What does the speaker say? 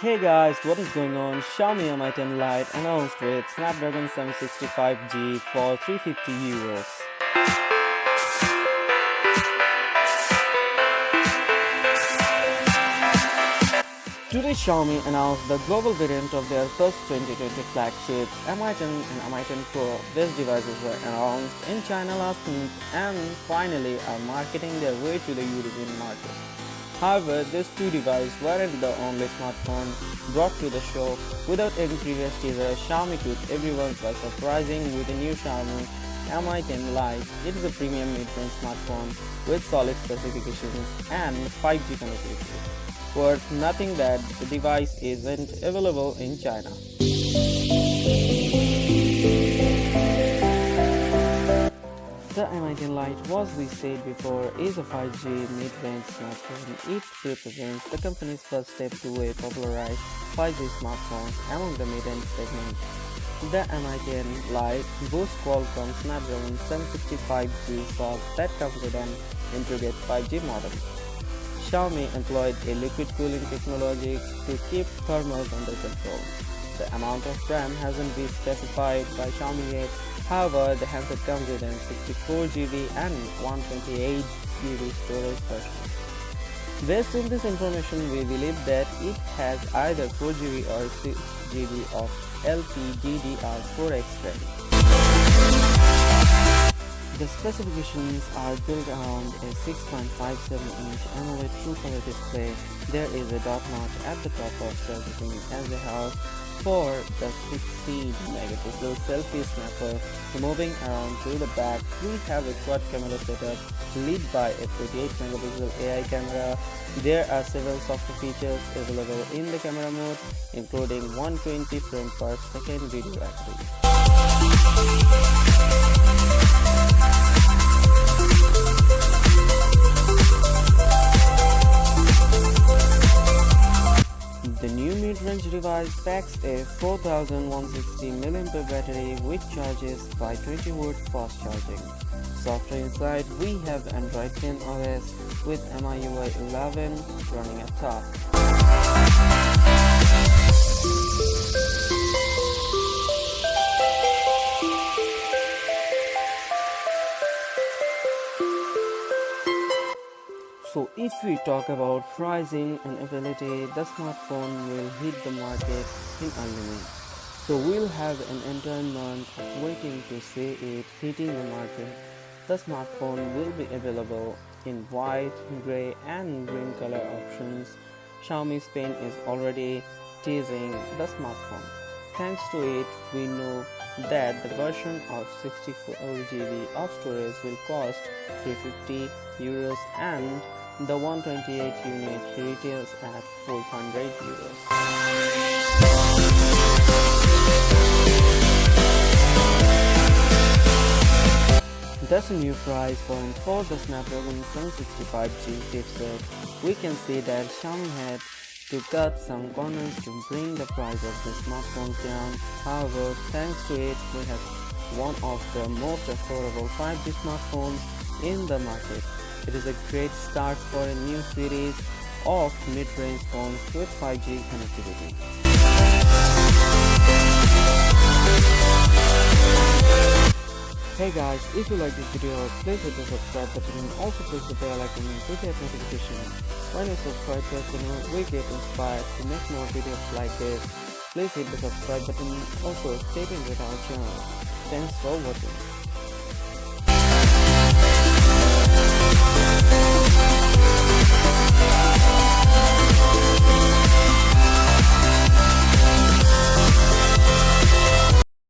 Hey guys, what is going on? Xiaomi Mi 10 Lite announced with Snapdragon 765G for €350. Today Xiaomi announced the global variant of their first 2020 flagships Mi 10 and Mi 10 Pro. These devices were announced in China last month and finally are marketing their way to the European market. However, these two devices weren't the only smartphone brought to the show. Without any previous teaser, Xiaomi took everyone by surprising with the new Xiaomi Mi 10 Lite. It is a premium mid-range smartphone with solid specifications and 5G connectivity. Worth nothing that the device isn't available in China. The Mi 10 Lite, as we said before, is a 5G mid-range smartphone. It represents the company's first step to popularize 5G smartphones among the mid-range segment. The Mi 10 Lite boasts Qualcomm Snapdragon 765G SoC that comes with an integrated 5G modem. Xiaomi employed a liquid cooling technology to keep thermals under control. The amount of RAM hasn't been specified by Xiaomi yet. However, the handset comes with an 64GB and 128GB storage version. Based on this information, we believe that it has either 4GB or 6GB of LPDDR4X ready. The specifications are built around a 6.57-inch AMOLED True Color display. There is a dot notch at the top of surfacing as a house for the 16-megapixel selfie snapper. Moving around to the back, we have a quad camera setup led by a 48-megapixel AI camera. There are several software features available in the camera mode, including 120 frames per second video recording. The new mid-range device packs a 4160 mAh battery which charges by 20-watt fast charging. Software inside, we have Android 10 OS with MIUI 11 running at top. So if we talk about pricing and availability, the smartphone will hit the market in early May. So we'll have an entire month of waiting to see it hitting the market. The smartphone will be available in white, grey and green color options. Xiaomi Spain is already teasing the smartphone. Thanks to it, we know that the version of 64GB of storage will cost €350 and the 128 unit retails at €400. That's a new price point for the Snapdragon 765G chipset. We can see that Xiaomi had to cut some corners to bring the price of the smartphones down. However, thanks to it, we have one of the most affordable 5G smartphones in the market. It is a great start for a new series of mid-range phones with 5G connectivity. Hey guys, if you like this video, please hit the subscribe button and also press the bell icon to get notifications. When you subscribe to our channel, we get inspired to make more videos like this. Please hit the subscribe button, also stay tuned with our channel. Thanks for watching.